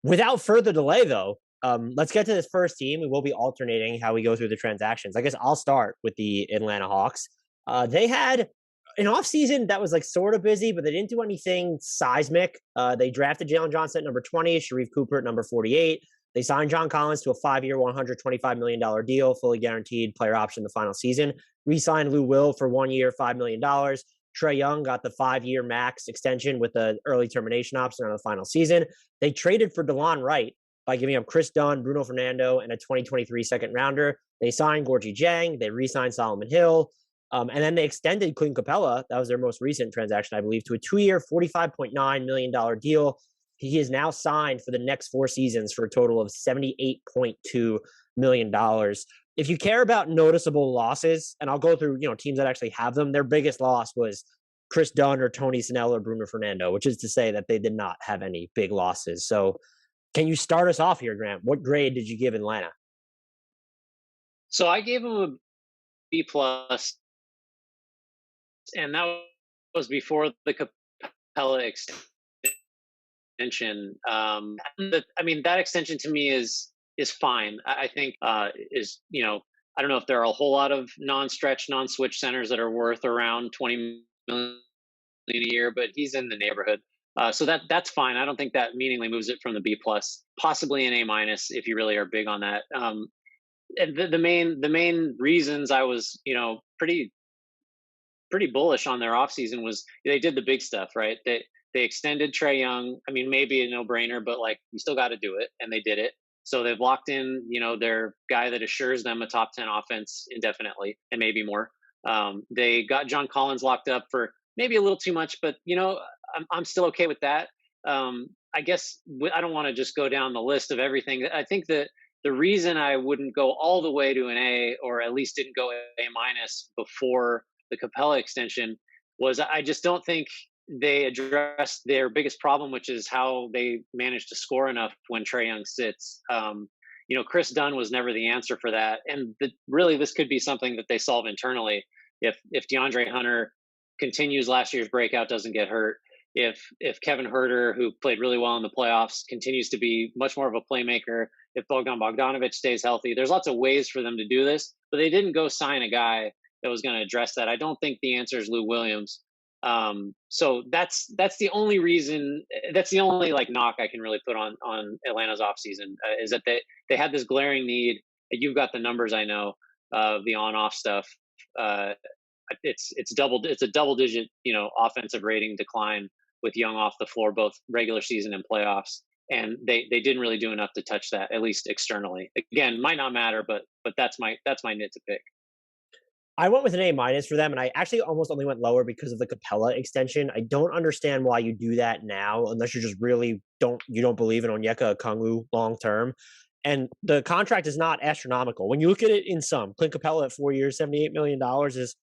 Without further delay, though, let's get to this first team. We will be alternating how we go through the transactions. I guess I'll start with the Atlanta Hawks. They had an offseason that was like sort of busy, but they didn't do anything seismic. They drafted Jalen Johnson at number 20, Sharif Cooper at number 48. They signed John Collins to a 5-year, $125 million deal, fully guaranteed player option the final season. Re-signed Lou Will for 1 year, $5 million. Trae Young got the 5-year max extension with the early termination option on the final season. They traded for DeLon Wright by giving up Chris Dunn, Bruno Fernando, and a 2023 second rounder. They signed Gorgie Jang. They re-signed Solomon Hill. And then they extended Clint Capela. That was their most recent transaction, I believe, to a 2-year, $45.9 million deal. He is now signed for the next 4 seasons for a total of $78.2 million. If you care about noticeable losses, and I'll go through, teams that actually have them, their biggest loss was Chris Dunn or Tony Snell or Bruno Fernando, which is to say that they did not have any big losses. So can you start us off here, Grant? What grade did you give Atlanta? So I gave him a B plus, and that was before the Capella extension. That extension to me is fine. I think I don't know if there are a whole lot of non-stretch, non-switch centers that are worth around 20 million a year, but he's in the neighborhood. So that's fine. I don't think that meaningfully moves it from the B plus, possibly an A minus if you really are big on that. And the main reasons I was pretty bullish on their offseason was they did the big stuff, right? They extended Trae Young. I mean, maybe a no-brainer, but like you still got to do it, and they did it. So they've locked in, their guy that assures them a top 10 offense indefinitely, and maybe more. They got John Collins locked up for maybe a little too much, but I'm still okay with that. I guess I don't want to just go down the list of everything. I think that the reason I wouldn't go all the way to an A, or at least didn't go A minus before the Capella extension, was I just don't think they addressed their biggest problem, which is how they managed to score enough when Trae Young sits. Chris Dunn was never the answer for that, and really this could be something that they solve internally. If DeAndre Hunter continues last year's breakout, doesn't get hurt, if Kevin Huerter, who played really well in the playoffs, continues to be much more of a playmaker, if Bogdan Bogdanovic stays healthy, there's lots of ways for them to do this, but they didn't go sign a guy that was going to address that. I don't think the answer is Lou Williams. So that's the only reason. That's the only knock I can really put on Atlanta's offseason, is that they had this glaring need. You've got the numbers, I know, of the on-off stuff. It's a double digit offensive rating decline with Young off the floor, both regular season and playoffs, and they didn't really do enough to touch that, at least externally. Again, might not matter, but that's my nit to pick. I went with an A minus for them, and I actually almost only went lower because of the Capella extension. I don't understand why you do that now, unless you just really don't believe in Onyeka Okongwu long term. And the contract is not astronomical. When you look at it in sum, Clint Capella at 4 years, $78 million is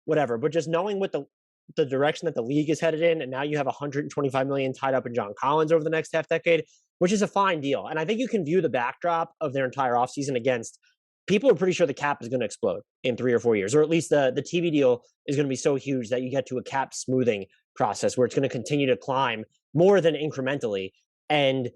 whatever. But just knowing what the direction that the league is headed in, and now you have $125 million tied up in John Collins over the next half decade, which is a fine deal. And I think you can view the backdrop of their entire offseason against people are pretty sure the cap is going to explode in 3 or 4 years, or at least the TV deal is going to be so huge that you get to a cap smoothing process where it's going to continue to climb more than incrementally. And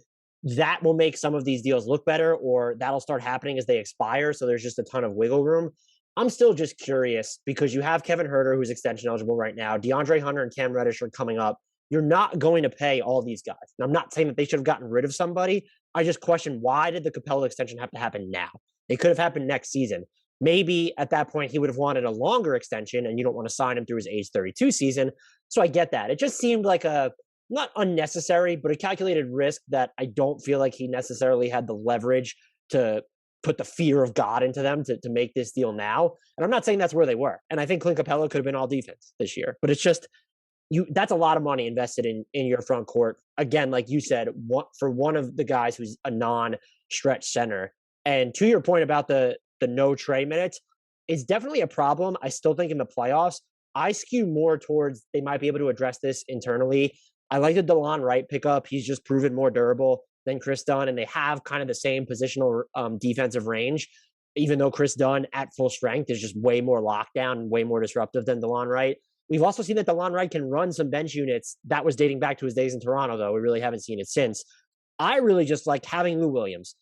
that will make some of these deals look better, or that'll start happening as they expire. So there's just a ton of wiggle room. I'm still just curious because you have Kevin Huerter, who's extension eligible right now. DeAndre Hunter and Cam Reddish are coming up. You're not going to pay all these guys. And I'm not saying that they should have gotten rid of somebody. I just question, why did the Capella extension have to happen now? It could have happened next season. Maybe at that point he would have wanted a longer extension, and you don't want to sign him through his age 32 season. So I get that. It just seemed like a not unnecessary, but a calculated risk that I don't feel like he necessarily had the leverage to put the fear of God into them to make this deal now. And I'm not saying that's where they were. And I think Clint Capella could have been all defense this year, but it's just that's a lot of money invested in your front court. Again, like you said, for one of the guys who's a non-stretch center. And to your point about the no Trae minutes, it's definitely a problem. I still think in the playoffs, I skew more towards they might be able to address this internally. I like the DeLon Wright pickup. He's just proven more durable than Chris Dunn, and they have kind of the same positional defensive range, even though Chris Dunn at full strength is just way more lockdown, way more disruptive than DeLon Wright. We've also seen that DeLon Wright can run some bench units. That was dating back to his days in Toronto, though. We really haven't seen it since. I really just like having Lou Williams.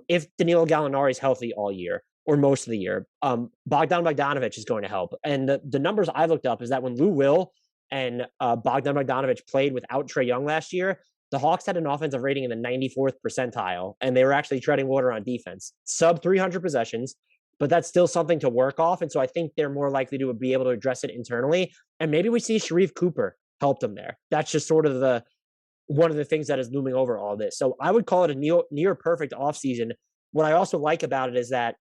If Danilo Gallinari is healthy all year or most of the year, Bogdan Bogdanovic is going to help. And the numbers I looked up is that when Lou Will and Bogdan Bogdanovic played without Trae Young last year, the Hawks had an offensive rating in the 94th percentile, and they were actually treading water on defense. Sub 300 possessions, but that's still something to work off. And so I think they're more likely to be able to address it internally. And maybe we see Sharife Cooper help them there. That's just sort of the one of the things that is looming over all this. So I would call it a near perfect offseason. What I also like about it is that,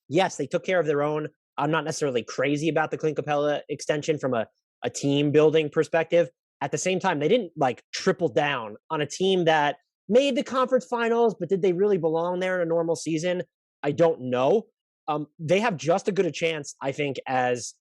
yes, they took care of their own. I'm not necessarily crazy about the Clint Capela extension from a team building perspective. At the same time, they didn't like triple down on a team that made the conference finals, but did they really belong there in a normal season? I don't know. They have just as good a chance, I think, as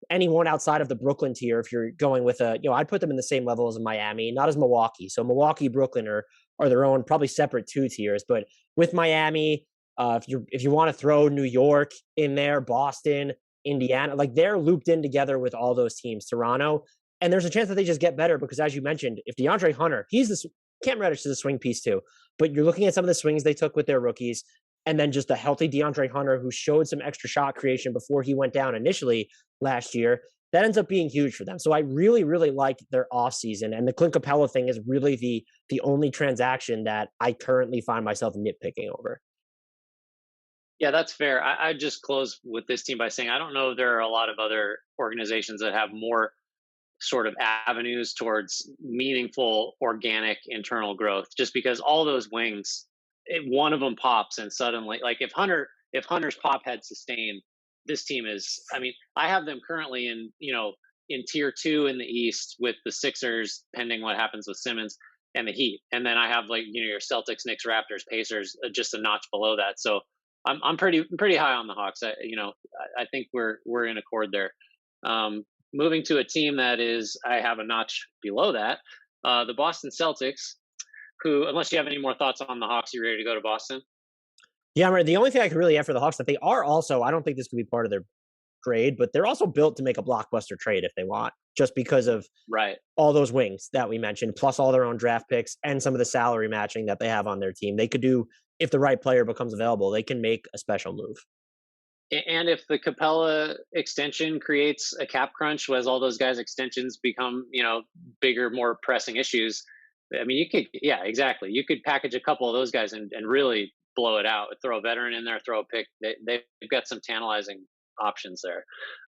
anyone outside of the Brooklyn tier. If you're going with I'd put them in the same level as Miami, not as Milwaukee. So Milwaukee, Brooklyn are their own, probably separate two tiers. But with Miami, if you want to throw New York in there, Boston, Indiana, like they're looped in together with all those teams, Toronto, and there's a chance that they just get better because, as you mentioned, if DeAndre Hunter, he's the Cam Reddish is a swing piece too, but you're looking at some of the swings they took with their rookies, and then just a healthy DeAndre Hunter who showed some extra shot creation before he went down initially last year. That ends up being huge for them. So I really, really like their offseason. And the Clint Capella thing is really the only transaction that I currently find myself nitpicking over. Yeah, that's fair. I just close with this team by saying I don't know if there are a lot of other organizations that have more sort of avenues towards meaningful organic internal growth, just because all those wings, one of them pops and suddenly, like if Hunter's pop had sustained, this team is, I mean, I have them currently in, in tier two in the East with the Sixers, pending what happens with Simmons, and the Heat. And then I have, like, your Celtics, Knicks, Raptors, Pacers, just a notch below that. So I'm pretty high on the Hawks. I think we're in accord there. Moving to a team that is, I have a notch below that, the Boston Celtics, who, unless you have any more thoughts on the Hawks, you ready to go to Boston? Yeah, right. The only thing I could really add for the Hawks that they are also, I don't think this could be part of their grade, but they're also built to make a blockbuster trade if they want, just because of Right. all those wings that we mentioned, plus all their own draft picks and some of the salary matching that they have on their team. They could do, if the right player becomes available, they can make a special move. And if the Capella extension creates a cap crunch, as all those guys' extensions become, bigger, more pressing issues, I mean, you could, yeah, exactly. You could package a couple of those guys and really blow it out. Throw a veteran in there, throw a pick. They've got some tantalizing options there.